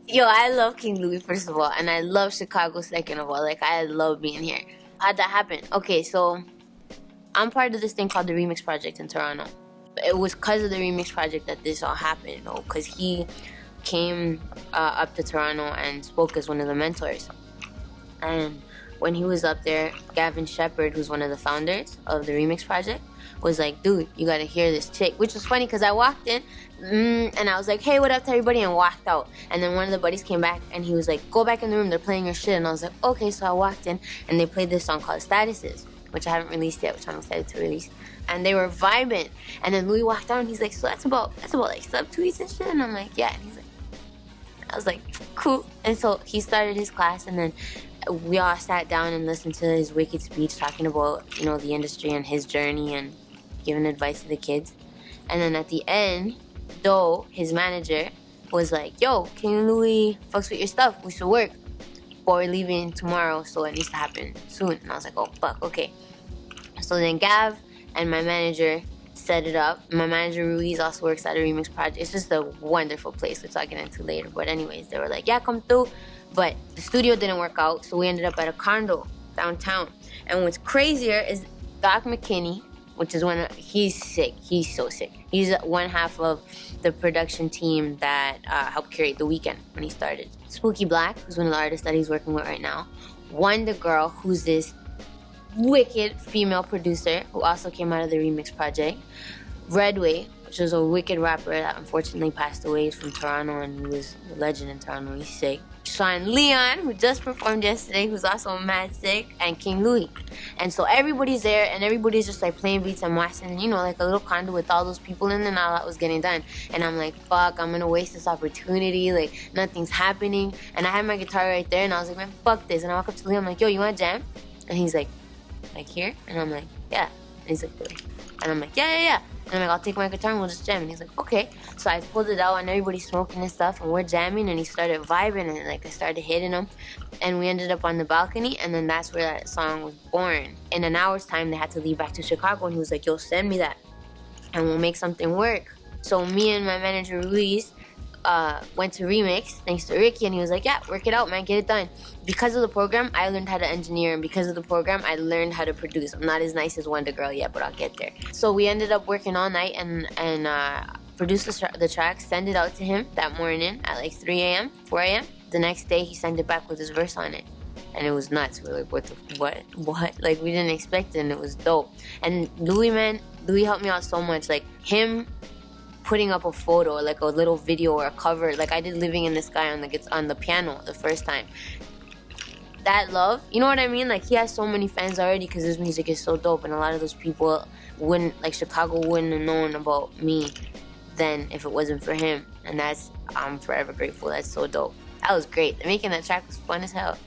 Yo, I love King Louie, first of all, and I love Chicago, second of all. Like, I love being here. How'd that happen? Okay, so I'm part of this thing called the Remix Project in Toronto. It was because of the Remix Project that this all happened, you know, because he came up to Toronto and spoke as one of the mentors. And when he was up there, Gavin Shepard, who's one of the founders of the Remix Project, was like, dude, you gotta hear this chick. Which was funny because I walked in and I was like, hey, what up to everybody? And walked out. And then one of the buddies came back and he was like, go back in the room, they're playing your shit. And I was like, okay. So I walked in and they played this song called Statuses, which I haven't released yet, which I'm excited to release. And they were vibing. And then Louis walked out and he's like, so that's about like subtweets and shit? And I'm like, yeah. And he's like, I was like, cool. And so he started his class and then we all sat down and listened to his wicked speech talking about, you know, the industry and his journey and giving advice to the kids. And then at the end, though, his manager was like, yo, King Louie fucks with your stuff. We should work. But we're leaving tomorrow, so it needs to happen soon. And I was like, oh, fuck, okay. So then Gav and my manager set it up. My manager, Ruiz, also works at a Remix Project. It's just a wonderful place, which I'll get into later. But anyways, they were like, yeah, come through. But the studio didn't work out, so we ended up at a condo downtown. And what's crazier is Doc McKinney, which is he's sick. He's so sick. He's one half of the production team that helped curate The Weeknd when he started. Spooky Black, who's one of the artists that he's working with right now. Wonder Girl, who's this wicked female producer who also came out of the Remix Project. Redway, which was a wicked rapper that unfortunately passed away. He's from Toronto and he was a legend in Toronto. He's sick. Sean Leon, who just performed yesterday, who's also mad sick, and King Louie. And so everybody's there and everybody's just like playing beats and watching, and you know, like a little condo with all those people in, and all that was getting done. And I'm like, fuck, I'm gonna waste this opportunity, like nothing's happening. And I had my guitar right there and I was like, man, fuck this. And I walk up to Leon, I'm like, yo, you wanna jam? And he's like here? And I'm like, yeah. And he's like, really? And I'm like, yeah. And I'm like, I'll take my guitar and we'll just jam. And he's like, okay. So I pulled it out and everybody's smoking and stuff and we're jamming and he started vibing and like I started hitting him. And we ended up on the balcony and then that's where that song was born. In an hour's time, they had to leave back to Chicago and he was like, yo, send me that and we'll make something work. So me and my manager, Ruiz, went to Remix, thanks to Ricky, and he was like, yeah, work it out, man, get it done. Because of the program, I learned how to engineer, and because of the program, I learned how to produce. I'm not as nice as Wonder Girl yet, but I'll get there. So we ended up working all night and produced the track, send it out to him that morning at like 3 a.m., 4 a.m. The next day, he sent it back with his verse on it. And it was nuts. We're like, what? Like, we didn't expect it, and it was dope. And Louis helped me out so much. Like, him putting up a photo, like a little video or a cover, like I did Living in the Sky on the piano the first time. That love, you know what I mean? Like, he has so many fans already because his music is so dope, and a lot of those people wouldn't, like, Chicago wouldn't have known about me then if it wasn't for him. And I'm forever grateful. That's so dope. That was great. Making that track was fun as hell.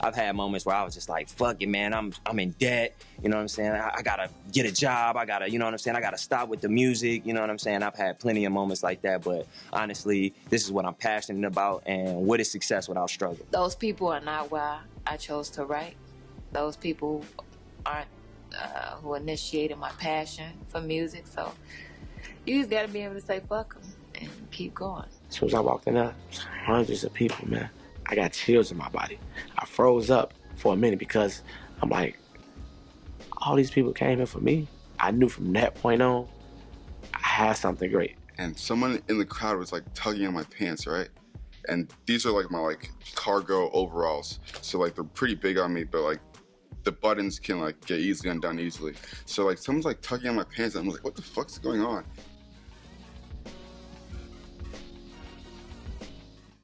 I've had moments where I was just like, fuck it, man, I'm in debt, you know what I'm saying? I gotta get a job, I gotta, you know what I'm saying? I gotta stop with the music, you know what I'm saying? I've had plenty of moments like that, but honestly, this is what I'm passionate about, and what is success without struggle? Those people are not why I chose to write. Those people aren't who initiated my passion for music, so you just gotta be able to say fuck them and keep going. As soon as I walked in there, hundreds of people, man. I got chills in my body. I froze up for a minute because I'm like, all these people came here for me. I knew from that point on, I had something great. And someone in the crowd was like tugging on my pants, right? And these are like my like cargo overalls. So like they're pretty big on me, but like the buttons can like get easily undone easily. So like someone's like tugging on my pants and I'm like, what the fuck's going on?